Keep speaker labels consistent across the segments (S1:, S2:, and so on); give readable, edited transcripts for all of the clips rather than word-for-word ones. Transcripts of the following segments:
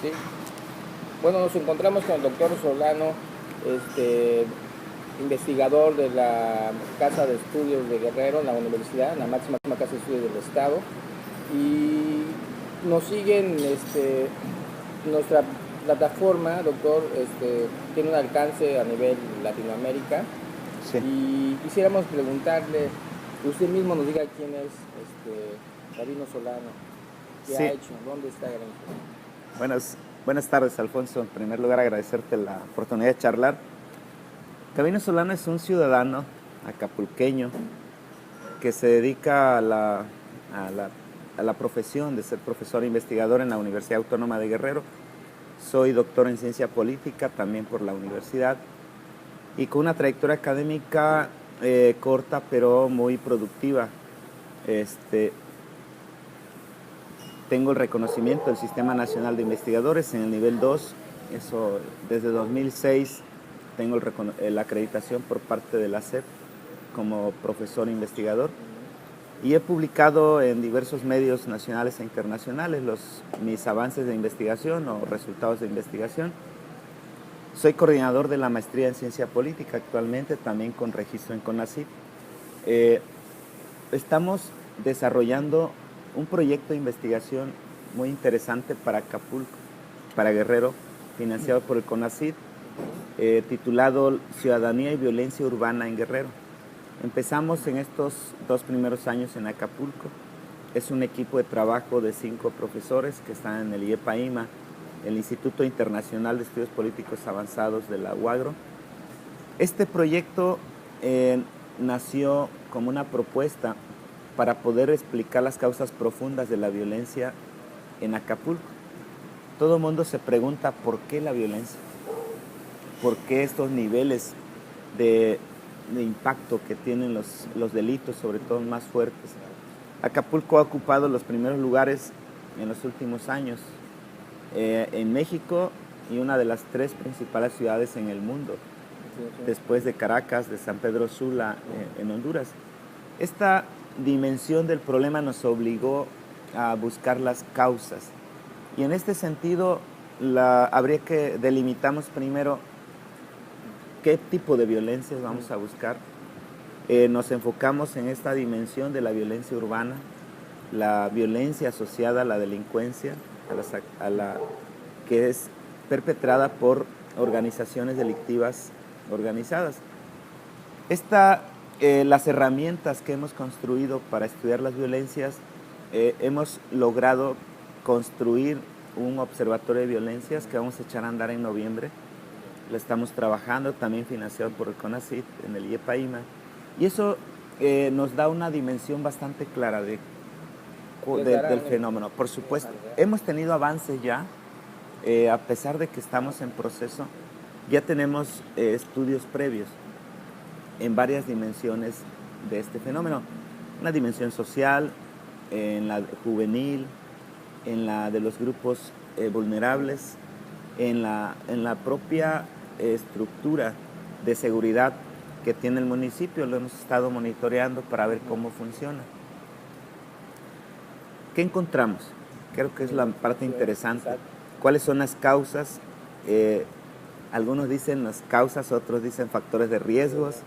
S1: Sí. Bueno, nos encontramos con el doctor Solano, investigador de la Casa de Estudios de Guerrero, en la universidad, en la máxima Casa de Estudios del Estado. Y nos siguen nuestra plataforma, doctor, tiene un alcance a nivel Latinoamérica.
S2: Sí.
S1: Y quisiéramos preguntarle, usted mismo nos diga quién es Gabino Solano, qué ha
S2: Sí.
S1: hecho, dónde está Gabino Solano.
S2: Buenas tardes, Alfonso. En primer lugar, agradecerte la oportunidad de charlar. Gabino Solano es un ciudadano acapulqueño que se dedica a la profesión de ser profesor e investigador en la Universidad Autónoma de Guerrero. Soy doctor en ciencia política también por la universidad y con una trayectoria académica corta pero muy productiva. Tengo el reconocimiento del Sistema Nacional de Investigadores en el nivel 2. Eso, desde 2006 tengo la acreditación por parte de la SEP como profesor investigador. Y he publicado en diversos medios nacionales e internacionales mis avances de investigación o resultados de investigación. Soy coordinador de la maestría en ciencia política actualmente, también con registro en CONACYT. Estamos desarrollando un proyecto de investigación muy interesante para Acapulco, para Guerrero, financiado por el CONACYT, titulado Ciudadanía y Violencia Urbana en Guerrero. Empezamos en estos 2 primeros años en Acapulco. Es un equipo de trabajo de 5 profesores que están en el IEPAIMA, el Instituto Internacional de Estudios Políticos Avanzados de la UAGRO. Este proyecto nació como una propuesta para poder explicar las causas profundas de la violencia en Acapulco. Todo el mundo se pregunta por qué la violencia, por qué estos niveles de impacto que tienen los delitos, sobre todo más fuertes. Acapulco ha ocupado los primeros lugares en los últimos años en México y una de las 3 principales ciudades en el mundo, después de Caracas, de San Pedro Sula, en Honduras. Esta dimensión del problema nos obligó a buscar las causas. Y en este sentido, habría que delimitamos primero qué tipo de violencias vamos a buscar. Nos enfocamos en esta dimensión de la violencia urbana, la violencia asociada a la delincuencia, que es perpetrada por organizaciones delictivas organizadas. Las herramientas que hemos construido para estudiar las violencias, hemos logrado construir un observatorio de violencias que vamos a echar a andar en noviembre. Lo estamos trabajando, también financiado por el CONACYT en el IEPAIMA. Y eso nos da una dimensión bastante clara del fenómeno. Por supuesto, hemos tenido avances ya, a pesar de que estamos en proceso, ya tenemos estudios previos en varias dimensiones de este fenómeno. Una dimensión social, en la juvenil, en la de los grupos vulnerables, en la propia estructura de seguridad que tiene el municipio. Lo hemos estado monitoreando para ver cómo funciona. ¿Qué encontramos? Creo que es la parte interesante. ¿Cuáles son las causas? Algunos dicen las causas, otros dicen factores de riesgos,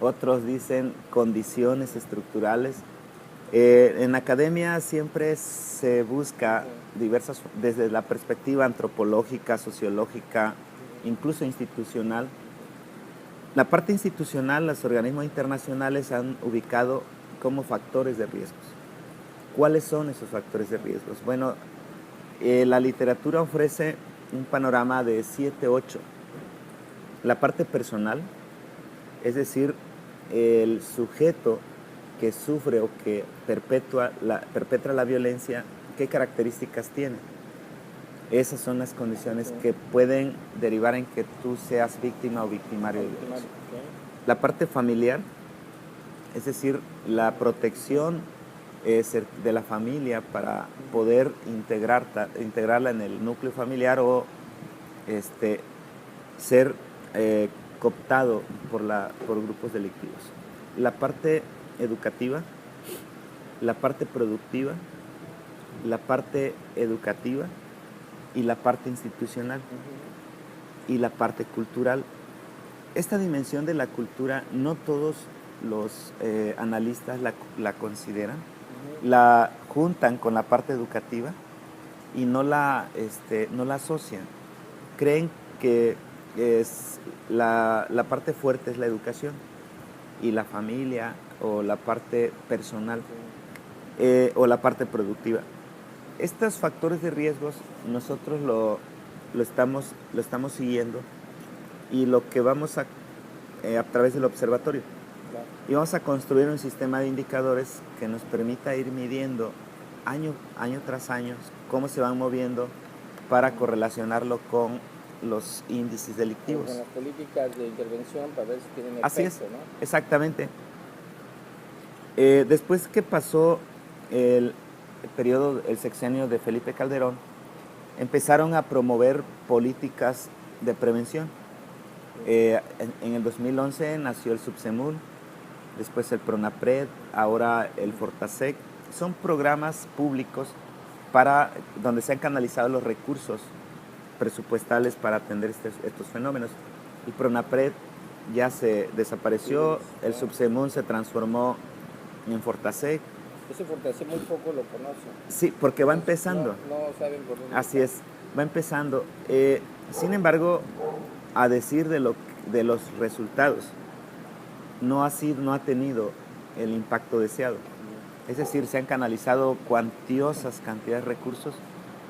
S2: otros dicen condiciones estructurales. En academia siempre se busca desde la perspectiva antropológica, sociológica, incluso institucional. La parte institucional, los organismos internacionales han ubicado como factores de riesgos. ¿Cuáles son esos factores de riesgos? Bueno, la literatura ofrece un panorama de 7, 8. La parte personal, es decir, el sujeto que sufre o que perpetra la violencia, ¿qué características tiene? Esas son las condiciones que pueden derivar en que tú seas víctima o victimario de violencia. La parte familiar, es decir, la protección de la familia para poder integrarla en el núcleo familiar o ser cooptado por grupos delictivos. La parte educativa, la parte productiva, la parte educativa, y la parte institucional y la parte cultural. Esta dimensión de la cultura no todos los analistas la consideran, la juntan con la parte educativa y no la asocian. Creen que la parte fuerte es la educación y la familia o la parte personal o la parte productiva. Estos factores de riesgos nosotros lo estamos siguiendo y lo que vamos a través del observatorio. Y vamos a construir un sistema de indicadores que nos permita ir midiendo año tras año cómo se van moviendo para correlacionarlo con los índices delictivos.
S1: Con las políticas de intervención para ver si tienen efecto,
S2: Así es,
S1: ¿no?
S2: exactamente. Después que pasó el sexenio de Felipe Calderón, empezaron a promover políticas de prevención. En el 2011 nació el Subsemul, después el Pronapred, ahora el Fortasec. Son programas públicos donde se han canalizado los recursos presupuestales para atender estos fenómenos. El Pronapred ya se desapareció, el Subsemul se transformó en Fortasec.
S1: Ese Fortasec muy poco lo conocen.
S2: Sí, porque va empezando.
S1: No saben por dónde.
S2: Así es, va empezando. Sin embargo, a decir de los resultados, no ha tenido el impacto deseado. Es decir, se han canalizado cuantiosas cantidades de recursos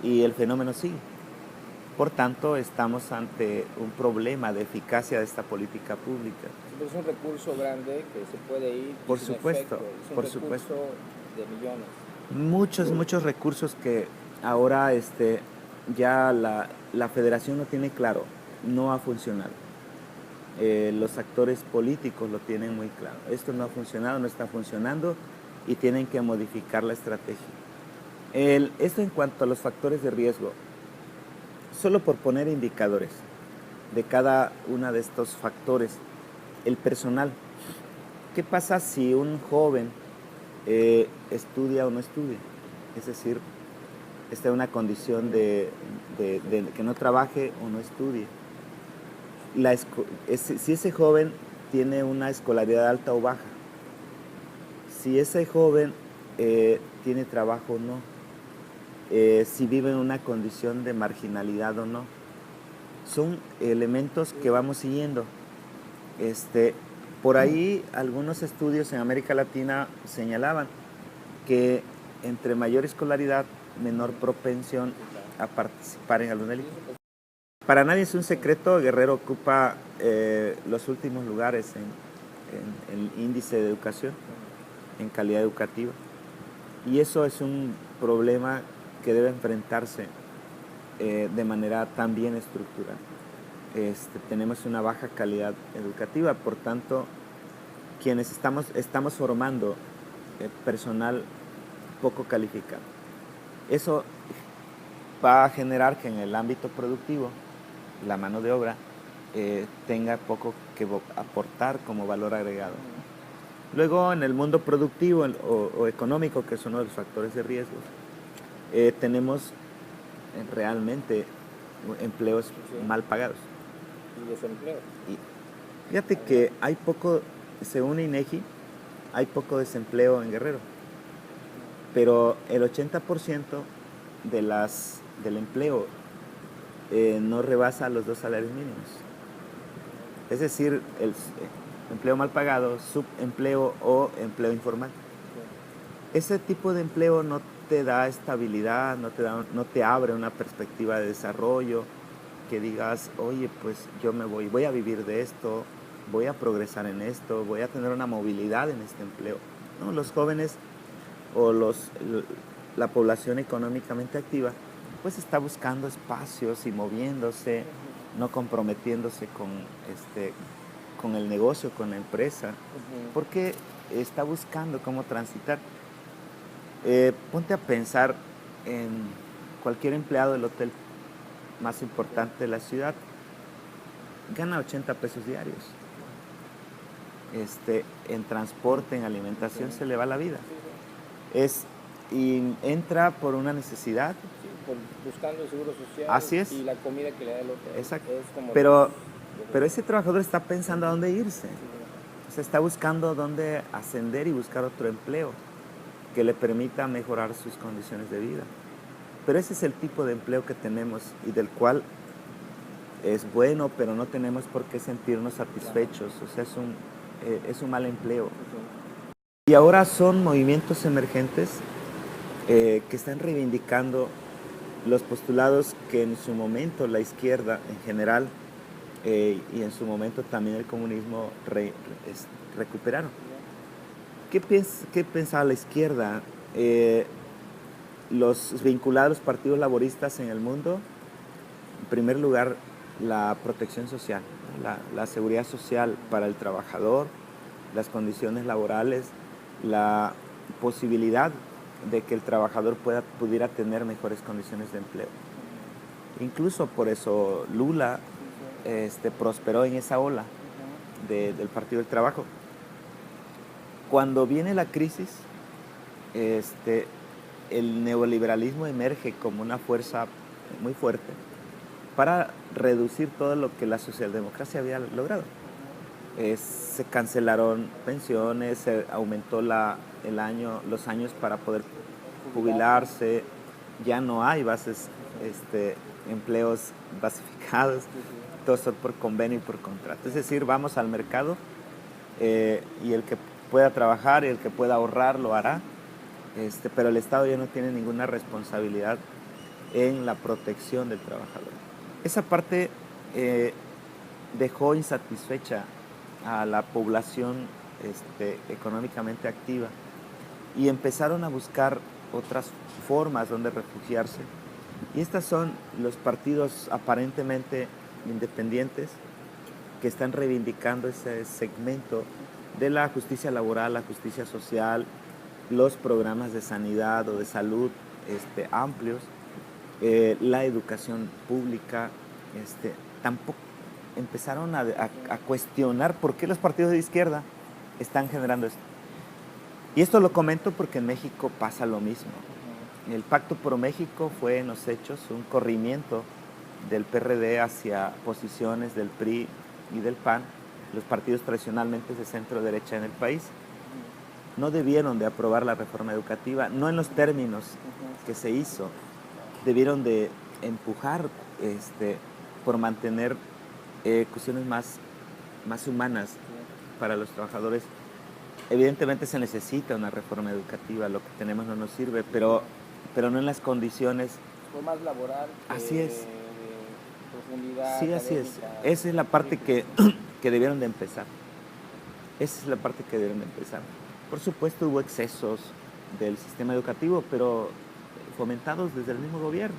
S2: y el fenómeno sigue. Por tanto, estamos ante un problema de eficacia de esta política pública.
S1: Es un recurso grande que se puede ir.
S2: Por supuesto,
S1: es un
S2: por
S1: recurso
S2: supuesto.
S1: de millones.
S2: Muchos recursos que ahora ya la federación no tiene claro, no ha funcionado. Los actores políticos lo tienen muy claro. Esto no ha funcionado, no está funcionando y tienen que modificar la estrategia. Esto en cuanto a los factores de riesgo, solo por poner indicadores de cada uno de estos factores, el personal. ¿Qué pasa si un joven estudia o no estudia? Es decir, está en una condición de que no trabaje o no estudie. Si ese joven tiene una escolaridad alta o baja, si ese joven tiene trabajo o no, si vive en una condición de marginalidad o no, son elementos que vamos siguiendo. Por ahí algunos estudios en América Latina señalaban que entre mayor escolaridad, menor propensión a participar en algún delito. Para nadie es un secreto, Guerrero ocupa los últimos lugares en el índice de educación, en calidad educativa. Y eso es un problema que debe enfrentarse de manera también estructural. Tenemos una baja calidad educativa, por tanto, quienes estamos formando personal poco calificado. Eso va a generar que en el ámbito productivo la mano de obra tenga poco que aportar como valor agregado. Luego, en el mundo productivo o económico, que es uno de los factores de riesgo, tenemos realmente empleos mal pagados.
S1: Y desempleo.
S2: Y fíjate que hay poco, según INEGI, hay poco desempleo en Guerrero, pero el 80% del empleo no rebasa los 2 salarios mínimos. Es decir, el empleo mal pagado, subempleo o empleo informal. Ese tipo de empleo no te da estabilidad, no te abre una perspectiva de desarrollo, que digas, oye, pues yo voy a vivir de esto, voy a progresar en esto, voy a tener una movilidad en este empleo. ¿No? Los jóvenes o la población económicamente activa, pues está buscando espacios y moviéndose, no comprometiéndose con el negocio, con la empresa, porque está buscando cómo transitar. Ponte a pensar en cualquier empleado del hotel más importante de la ciudad, gana 80 pesos diarios. En transporte, en alimentación, se le va la vida. Y entra por una necesidad
S1: buscando el seguro social.
S2: Así es.
S1: Y la comida que le da el otro.
S2: Exacto.
S1: Es como
S2: Pero ese trabajador está pensando a dónde irse. O sea, está buscando dónde ascender y buscar otro empleo que le permita mejorar sus condiciones de vida. Pero ese es el tipo de empleo que tenemos y del cual es bueno, pero no tenemos por qué sentirnos satisfechos. O sea, es un mal empleo. Y ahora son movimientos emergentes que están reivindicando los postulados que en su momento la izquierda en general y en su momento también el comunismo recuperaron. ¿Qué pensaba la izquierda? Los vinculados a los partidos laboristas en el mundo, en primer lugar, la protección social, la seguridad social para el trabajador, las condiciones laborales, la posibilidad de que el trabajador pudiera tener mejores condiciones de empleo. Incluso por eso Lula prosperó en esa ola del Partido del Trabajo. Cuando viene la crisis, el neoliberalismo emerge como una fuerza muy fuerte para reducir todo lo que la socialdemocracia había logrado. Se cancelaron pensiones, se aumentó los años para poder jubilarse, ya no hay empleos basificados, todos son por convenio y por contrato. Es decir, vamos al mercado y el que pueda trabajar y el que pueda ahorrar lo hará, pero el Estado ya no tiene ninguna responsabilidad en la protección del trabajador. Esa parte dejó insatisfecha a la población económicamente activa y empezaron a buscar otras formas donde refugiarse. Y estos son los partidos aparentemente independientes que están reivindicando ese segmento de la justicia laboral, la justicia social, los programas de sanidad o de salud amplios, la educación pública. Tampoco empezaron a cuestionar por qué los partidos de izquierda están generando esto. Y esto lo comento porque en México pasa lo mismo. El Pacto por México fue en los hechos un corrimiento del PRD hacia posiciones del PRI y del PAN, los partidos tradicionalmente de centro derecha en el país. No debieron de aprobar la reforma educativa, no en los términos que se hizo. Debieron de empujar por mantener cuestiones más humanas para los trabajadores. Evidentemente se necesita una reforma educativa, lo que tenemos no nos sirve, pero no en las condiciones.
S1: Fue más laboral que
S2: así es.
S1: De profundidad.
S2: Sí, así es. Esa es la parte que debieron de empezar. Esa es la parte que debieron de empezar. Por supuesto hubo excesos del sistema educativo, pero fomentados desde el mismo gobierno.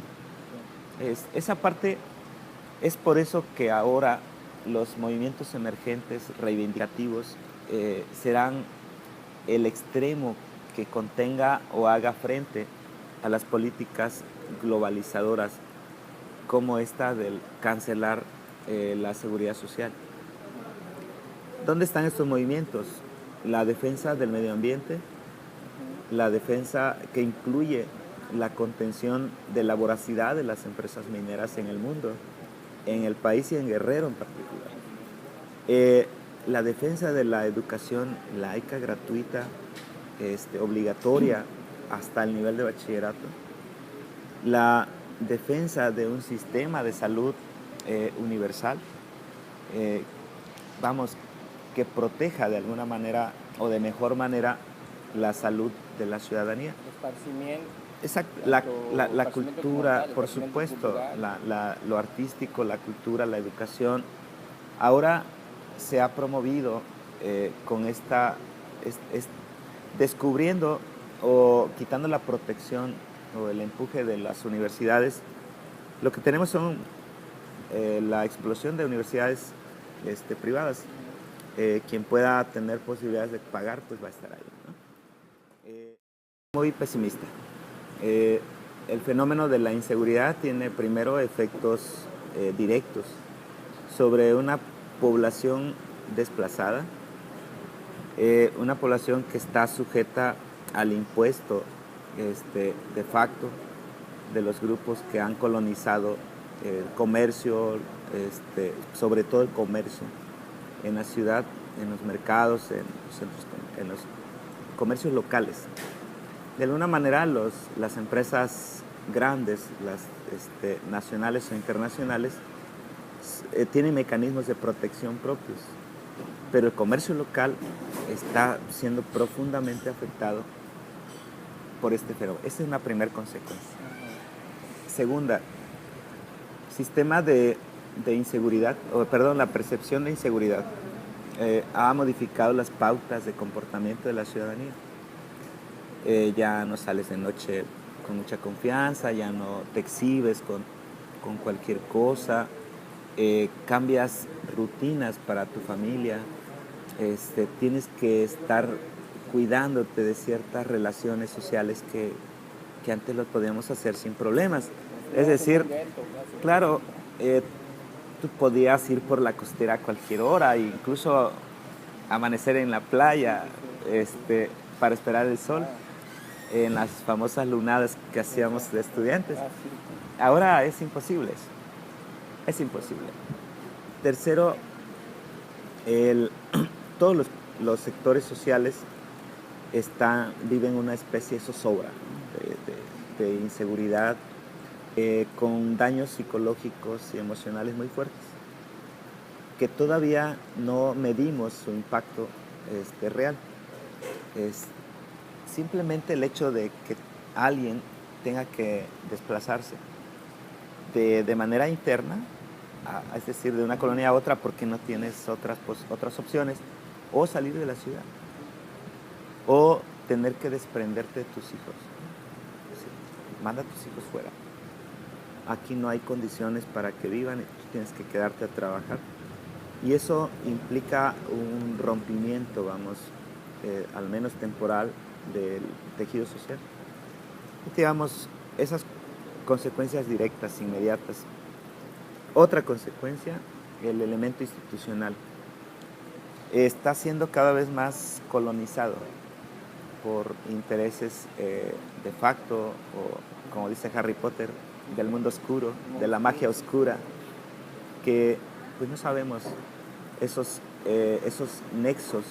S2: Esa parte es por eso que ahora los movimientos emergentes reivindicativos serán el extremo que contenga o haga frente a las políticas globalizadoras como esta del cancelar la seguridad social. ¿Dónde están estos movimientos? La defensa del medio ambiente, la defensa que incluye la contención de la voracidad de las empresas mineras en el mundo, en el país y en Guerrero en particular. La defensa de la educación laica, gratuita, obligatoria hasta el nivel de bachillerato. La defensa de un sistema de salud universal, que proteja de alguna manera o de mejor manera la salud de la ciudadanía.
S1: Esparcimiento.
S2: Exacto, la cultura, por supuesto, lo artístico, la cultura, la educación. Ahora se ha promovido con descubriendo o quitando la protección o el empuje de las universidades. Lo que tenemos son la explosión de universidades privadas. Quien pueda tener posibilidades de pagar, pues va a estar ahí, ¿no? Muy pesimista. El fenómeno de la inseguridad tiene primero efectos directos sobre una población desplazada, una población que está sujeta al impuesto de facto, de los grupos que han colonizado el comercio, sobre todo el comercio en la ciudad, en los mercados, en los centros, en los comercios locales. De alguna manera las empresas grandes, las nacionales o internacionales, tienen mecanismos de protección propios, pero el comercio local está siendo profundamente afectado por este fenómeno. Esa es una primera consecuencia. Segunda, sistema de inseguridad, la percepción de inseguridad ha modificado las pautas de comportamiento de la ciudadanía. Ya no sales de noche con mucha confianza, ya no te exhibes con cualquier cosa, cambias rutinas para tu familia, tienes que estar cuidándote de ciertas relaciones sociales que antes lo podíamos hacer sin problemas. Es decir, claro, tú podías ir por la costera a cualquier hora, e incluso amanecer en la playa para esperar el sol, en las famosas lunadas que hacíamos de estudiantes. Ahora es imposible eso. Es imposible. Tercero, todos los sectores sociales viven una especie de zozobra, ¿no? de inseguridad, con daños psicológicos y emocionales muy fuertes, que todavía no medimos su impacto real. Simplemente el hecho de que alguien tenga que desplazarse de manera interna, es decir, de una colonia a otra porque no tienes otras opciones, o salir de la ciudad, o tener que desprenderte de tus hijos. Sí, manda a tus hijos fuera. Aquí no hay condiciones para que vivan y tú tienes que quedarte a trabajar. Y eso implica un rompimiento, al menos temporal, del tejido social. Y digamos, esas consecuencias directas, inmediatas. Otra consecuencia, el elemento institucional. Está siendo cada vez más colonizado por intereses de facto, o como dice Harry Potter, del mundo oscuro, de la magia oscura, que pues no sabemos esos nexos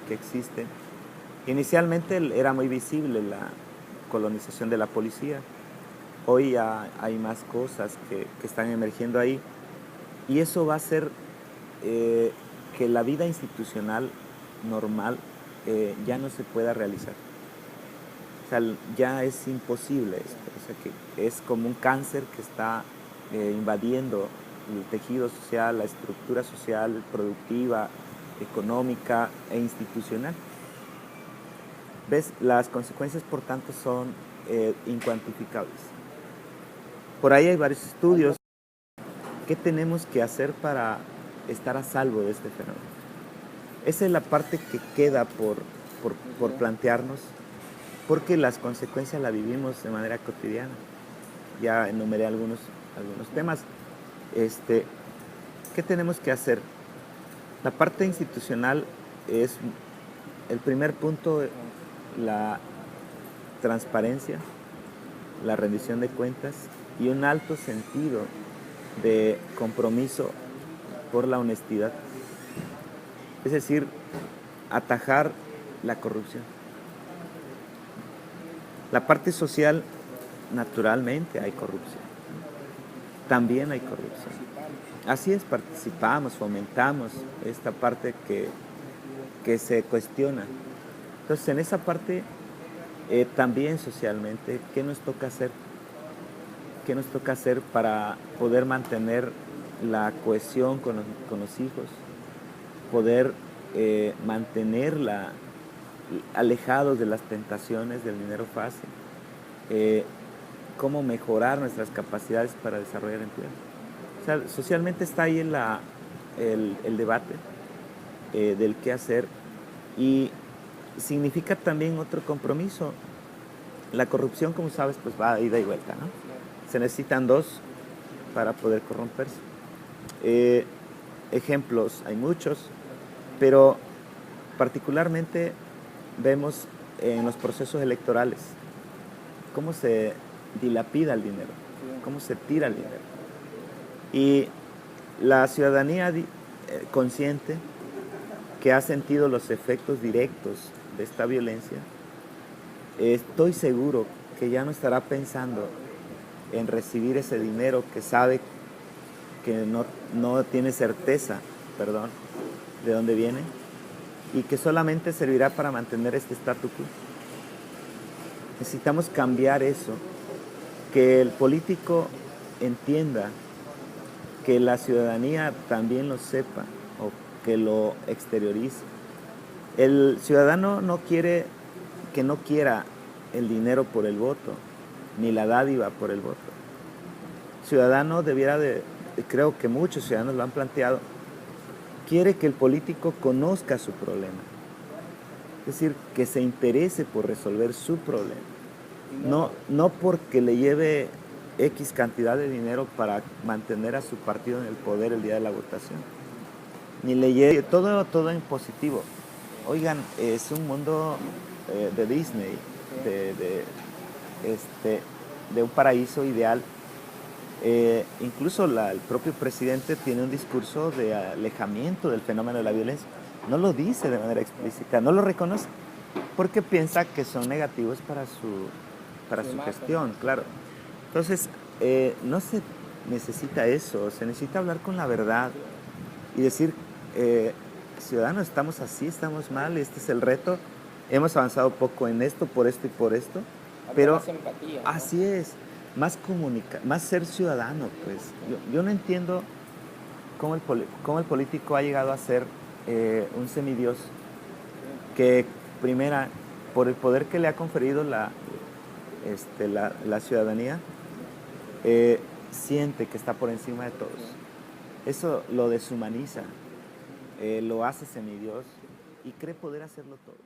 S2: que existen. Inicialmente era muy visible la colonización de la policía. Hoy hay más cosas que están emergiendo ahí, y eso va a hacer que la vida institucional normal ya no se pueda realizar. O sea, ya es imposible esto. O sea, que es como un cáncer que está invadiendo el tejido social, la estructura social, productiva, económica e institucional. ¿Ves? Las consecuencias, por tanto, son incuantificables. Por ahí hay varios estudios. ¿Qué tenemos que hacer para estar a salvo de este fenómeno? Esa es la parte que queda por plantearnos, porque las consecuencias las vivimos de manera cotidiana. Ya enumeré algunos temas. ¿Qué tenemos que hacer? La parte institucional es el primer punto, la transparencia, la rendición de cuentas y un alto sentido de compromiso por la honestidad. Es decir, atajar la corrupción. La parte social, naturalmente hay corrupción. También hay corrupción. Así es, participamos, fomentamos esta parte que se cuestiona. Entonces, en esa parte, también socialmente, ¿qué nos toca hacer? ¿Qué nos toca hacer para poder mantener la cohesión con los hijos? Poder mantenerla alejados de las tentaciones del dinero fácil. Cómo mejorar nuestras capacidades para desarrollar empleo. O sea, socialmente está ahí el debate del qué hacer, y significa también otro compromiso. La corrupción, como sabes, pues va a ida y vuelta, ¿no? Se necesitan dos para poder corromperse. Ejemplos hay muchos, pero particularmente vemos en los procesos electorales cómo se dilapida el dinero, cómo se tira el dinero. Y la ciudadanía consciente que ha sentido los efectos directos de esta violencia, estoy seguro que ya no estará pensando en recibir ese dinero que sabe que no tiene certeza, de dónde viene, y que solamente servirá para mantener este statu quo. Necesitamos cambiar eso, que el político entienda, que la ciudadanía también lo sepa o que lo exteriorice. El ciudadano no quiere que no quiera el dinero por el voto, ni la dádiva por el voto. El ciudadano debiera creo que muchos ciudadanos lo han planteado, quiere que el político conozca su problema. Es decir, que se interese por resolver su problema. No porque le lleve X cantidad de dinero para mantener a su partido en el poder el día de la votación. Ni le lleve todo en positivo. Oigan, es un mundo de Disney, de un paraíso ideal. Incluso el propio presidente tiene un discurso de alejamiento del fenómeno de la violencia. No lo dice de manera explícita, no lo reconoce, porque piensa que son negativos para su gestión, claro. Entonces, no se necesita eso, se necesita hablar con la verdad y decir, ciudadanos, estamos así, estamos mal, este es el reto, hemos avanzado poco en esto, por esto y por esto, pero
S1: más empatía, ¿no?
S2: Así es, más más ser ciudadano, pues. Yo no entiendo cómo el político ha llegado a ser un semidios que, primera, por el poder que le ha conferido la ciudadanía, siente que está por encima de todos. Eso lo deshumaniza, lo hace semidios y cree poder hacerlo todo.